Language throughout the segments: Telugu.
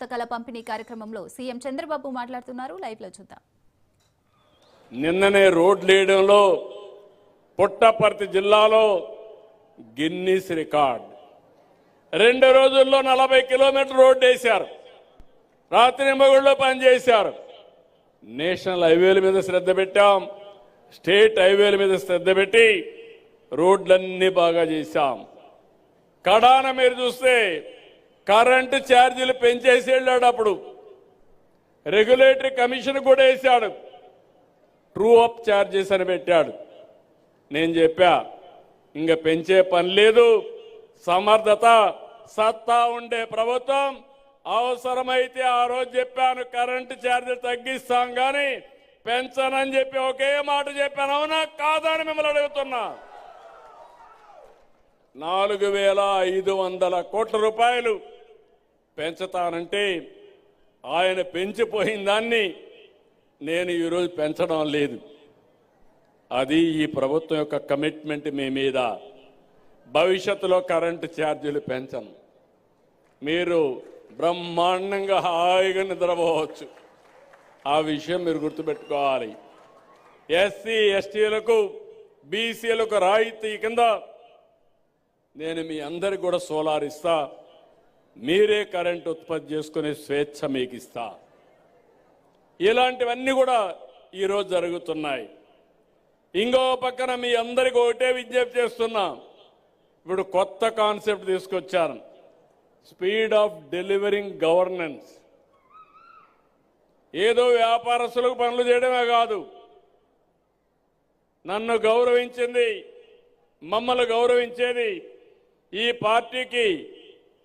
పుస్తకాల పంపిణీ కార్యక్రమంలో సీఎం చంద్రబాబు మాట్లాడుతున్నారు. లైవ్ లో చూద్దాం. నిన్ననే రోడ్ లేయడంలో పుట్టపర్తి జిల్లాలో గిన్నిస్ రికార్డ్ 2 రోజుల్లో 40 కిలోమీటర్ రోడ్డు వేశారు. రాత్రి మగుళ్ళలో పనిచేశారు. నేషనల్ హైవేల మీద శ్రద్ధ పెట్టాం, స్టేట్ హైవేల మీద శ్రద్ధ పెట్టి రోడ్లన్నీ బాగా చేశాం. కడాన మీరు చూస్తే కరెంటు ఛార్జీలు పెంచేసి వెళ్ళాడు. అప్పుడు రెగ్యులేటరీ కమిషన్ కూడా వేశాడు, ట్రూ అప్ ఛార్జెస్ అని పెట్టాడు. నేను చెప్పా ఇంక పెంచే పని లేదు, సమర్థత సత్తా ఉండే ప్రభుత్వం. అవసరమైతే ఆ రోజు చెప్పాను కరెంటు ఛార్జీలు తగ్గిస్తాం కానీ పెంచనని చెప్పి ఒకే మాట చెప్పాను. అవునా కాదని మిమ్మల్ని అడుగుతున్నా. 4,500 కోట్ల రూపాయలు పెంచుతానంటే ఆయన పెంచిపోయిన దాన్ని నేను ఈరోజు పెంచడం లేదు. అది ఈ ప్రభుత్వం యొక్క కమిట్మెంట్ మీ మీద. భవిష్యత్తులో కరెంటు ఛార్జీలు పెంచను. మీరు బ్రహ్మాండంగా హాయిగా నిద్రపోవచ్చు. ఆ విషయం మీరు గుర్తుపెట్టుకోవాలి. ఎస్సీ ఎస్టీలకు బీసీలకు రాయితీ కింద నేను మీ అందరికి కూడా సోలార్ ఇస్తా. మీరే కరెంటు ఉత్పత్తి చేసుకునే స్వేచ్ఛ మీకు ఇస్తా. ఇలాంటివన్నీ కూడా ఈరోజు జరుగుతున్నాయి. ఇంకో పక్కన మీ అందరికీ ఒకటే విజ్ఞప్తి చేస్తున్నా. ఇప్పుడు కొత్త కాన్సెప్ట్ తీసుకొచ్చాను, స్పీడ్ ఆఫ్ డెలివరింగ్ గవర్నెన్స్. ఏదో వ్యాపారస్తులకు పనులు చేయడమే కాదు, నన్ను గౌరవించింది, మమ్మల్ని గౌరవించేది, ఈ పార్టీకి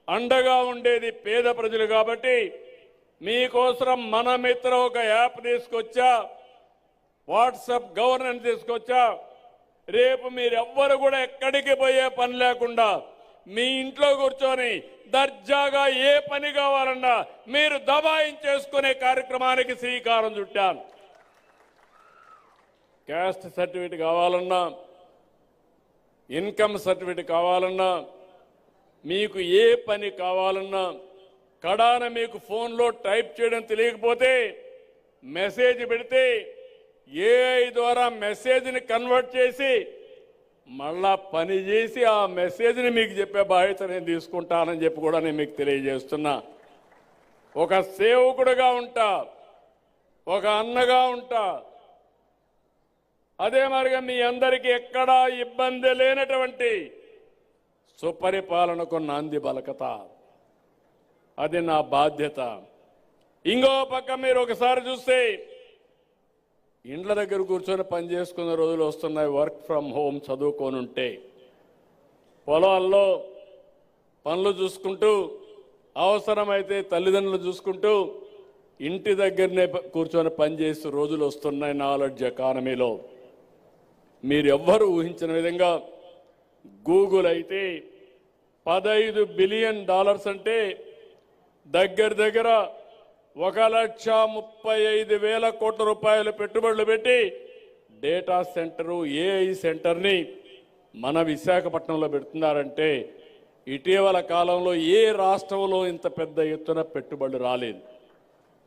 అండగా ఉండేది పేద ప్రజలు. కాబట్టి మీకోసం మన మిత్ర ఒక యాప్ తీసుకొచ్చా, వాట్సాప్ గవర్నెన్స్ తీసుకొచ్చా. రేపు మీరెవ్వరు కూడా ఎక్కడికి పోయే పని లేకుండా మీ ఇంట్లో కూర్చొని దర్జాగా ఏ పని కావాలన్నా మీరు దబాయించేసుకునే కార్యక్రమానికి శ్రీకారం చుట్టాను. క్యాస్ట్ సర్టిఫికేట్ కావాలన్నా, ఇన్కమ్ సర్టిఫికేట్ కావాలన్నా, మీకు ఏ పని కావాలన్నా, కడాన మీకు ఫోన్లో టైప్ చేయడం తెలియకపోతే మెసేజ్ పెడితే ఏఐ ద్వారా మెసేజ్ని కన్వర్ట్ చేసి మళ్ళా పని చేసి ఆ మెసేజ్ని మీకు చెప్పే బాధ్యత నేను తీసుకుంటానని చెప్పి కూడా నేను మీకు తెలియజేస్తున్నా. ఒక సేవకుడుగా ఉంటా, ఒక అన్నగా ఉంటా. అదే మరిగా మీ అందరికీ ఎక్కడా ఇబ్బంది లేనటువంటి సుపరిపాలనకు నాంది బలకత, అది నా బాధ్యత. ఇంకో పక్క మీరు ఒకసారి చూస్తే ఇండ్ల దగ్గర కూర్చొని పని చేసుకునే రోజులు వస్తున్నాయి. వర్క్ ఫ్రమ్ హోమ్ చదువుకోనుంటే పొలాల్లో పనులు చూసుకుంటూ, అవసరమైతే తల్లిదండ్రులు చూసుకుంటూ ఇంటి దగ్గరనే కూర్చొని పనిచేసే రోజులు వస్తున్నాయి. నాలెడ్జ్ ఎకానమీలో మీరు ఎవ్వరూ ఊహించిన విధంగా గూగుల్ అయితే $15 బిలియన్ అంటే దగ్గర 1,35,000 కోట్ల రూపాయలు పెట్టుబడులు పెట్టి డేటా సెంటరు, ఏఐ సెంటర్ని మన విశాఖపట్నంలో పెడుతున్నారంటే ఇటీవల కాలంలో ఏ రాష్ట్రంలో ఇంత పెద్ద ఎత్తున పెట్టుబడులు రాలేదు.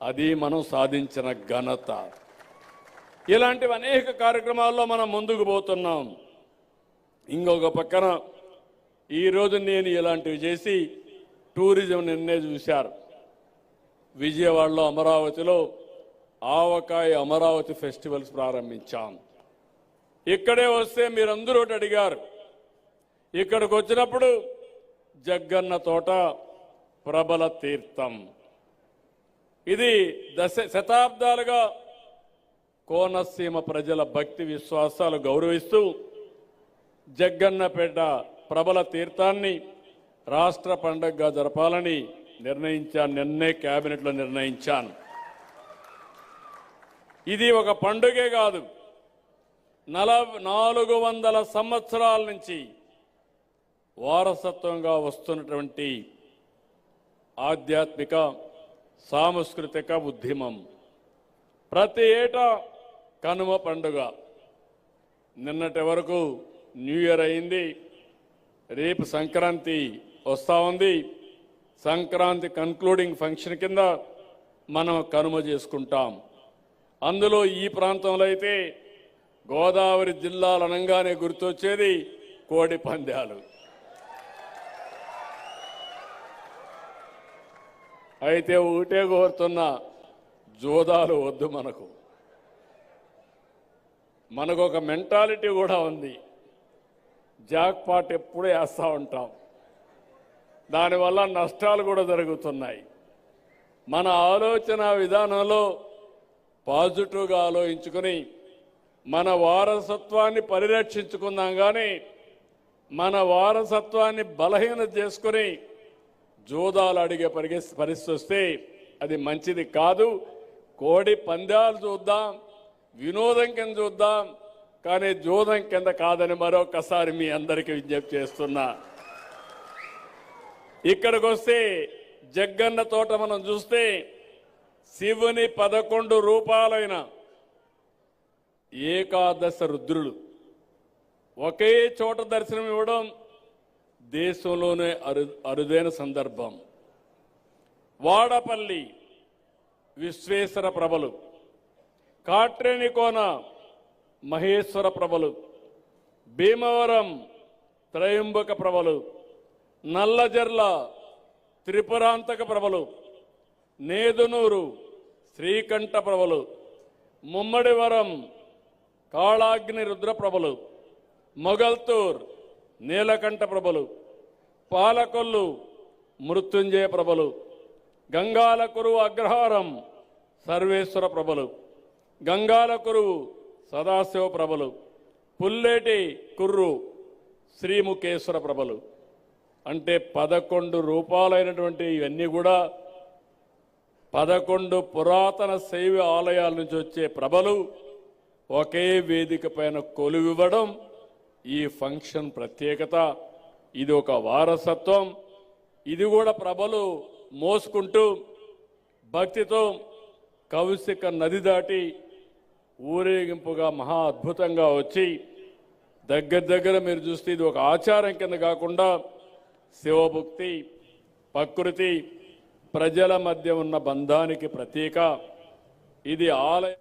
అది మనం సాధించిన ఘనత. ఇలాంటివి అనేక కార్యక్రమాల్లో మనం ముందుకు పోతున్నాం. ఇంకొక పక్కన ఈరోజు నేను ఇలాంటివి చేసి టూరిజం నిన్నే చూశారు. విజయవాడలో అమరావతిలో ఆవకాయ అమరావతి ఫెస్టివల్స్ ప్రారంభించాం. ఇక్కడే వస్తే మీరందరూ అడిగారు. ఇక్కడికి వచ్చినప్పుడు జగ్గన్న తోట ప్రబల తీర్థం, ఇది శతాబ్దాలుగా కోనసీమ ప్రజల భక్తి విశ్వాసాలు గౌరవిస్తూ జగ్గన్నపేట ప్రబల తీర్థాన్ని రాష్ట్ర పండుగగా జరపాలని నిర్ణయించాను. నిన్నే కేబినెట్లో నిర్ణయించాను. ఇది ఒక పండుగే కాదు, 400 సంవత్సరాల నుంచి వారసత్వంగా వస్తున్నటువంటి ఆధ్యాత్మిక సాంస్కృతిక ఉద్యమం. ప్రతి ఏటా కనుమ పండుగ, నిన్నటి వరకు న్యూ ఇయర్ అయింది, రేపు సంక్రాంతి వస్తూ ఉంది. సంక్రాంతి కన్క్లూడింగ్ ఫంక్షన్ కింద మనం కనుమ చేసుకుంటాం. అందులో ఈ ప్రాంతంలో అయితే గోదావరి జిల్లాలు అనగానే గుర్తొచ్చేది కోడి పందాలు. అయితే ఒకటే కోరుతున్న, జోదాలు వద్దు. మనకు ఒక మెంటాలిటీ కూడా ఉంది. జాక్ పాట్ ఎప్పుడూ వేస్తూ ఉంటాం, దానివల్ల నష్టాలు కూడా జరుగుతున్నాయి. మన ఆలోచన విధానంలో పాజిటివ్గా ఆలోచించుకుని మన వారసత్వాన్ని పరిరక్షించుకుందాం. కానీ మన వారసత్వాన్ని బలహీనత చేసుకుని జోదాలు అడిగే పరిస్థితి వస్తే అది మంచిది కాదు. కోడి పందాలు చూద్దాం, వినోదం కింద చూద్దాం, కానీ జోదం కింద కాదని మరొకసారి మీ అందరికీ విజ్ఞప్తి చేస్తున్నా. ఇక్కడికి వస్తే జగ్గన్న తోట మనం చూస్తే శివుని 11 రూపాలైన ఏకాదశ రుద్రులు ఒకే చోట దర్శనం ఇవ్వడం దేశంలోనే అరుదైన సందర్భం. వాడపల్లి విశ్వేశ్వర ప్రభలు, కాట్రేనికోన మహేశ్వర ప్రభలు, భీమవరం త్రయంబక ప్రభలు, నల్లజర్ల త్రిపురాంతక ప్రభలు, నేదునూరు శ్రీకంఠ ప్రభలు, ముమ్మడివరం కాళాగ్ని రుద్ర ప్రభలు, మొగల్తూర్ నీలకంఠ ప్రభలు, పాలకొల్లు మృత్యుంజయ ప్రభలు, గంగాలకురు అగ్రహారం సర్వేశ్వర ప్రభలు, గంగాలకురువు సదాశివ ప్రభలు, పుల్లేటి కుర్రు శ్రీముఖేశ్వర ప్రభలు. అంటే 11 రూపాలైనటువంటి ఇవన్నీ కూడా 11 పురాతన శైవ ఆలయాల నుంచి వచ్చే ప్రభలు ఒకే వేదిక పైన కొలువివ్వడం ఈ ఫంక్షన్ ప్రత్యేకత. ఇది ఒక వారసత్వం. ఇది కూడా ప్రభలు మోసుకుంటూ భక్తితో కౌశిక నది దాటి ఊరేగింపుగా మహా అద్భుతంగా వచ్చి దగ్గర మీరు చూస్తే ఇది ఒక ఆచారం కింద కాకుండా శివభక్తి, ప్రకృతి, ప్రజల మధ్య ఉన్న బంధానికి ప్రతీక. ఇది ఆలయం.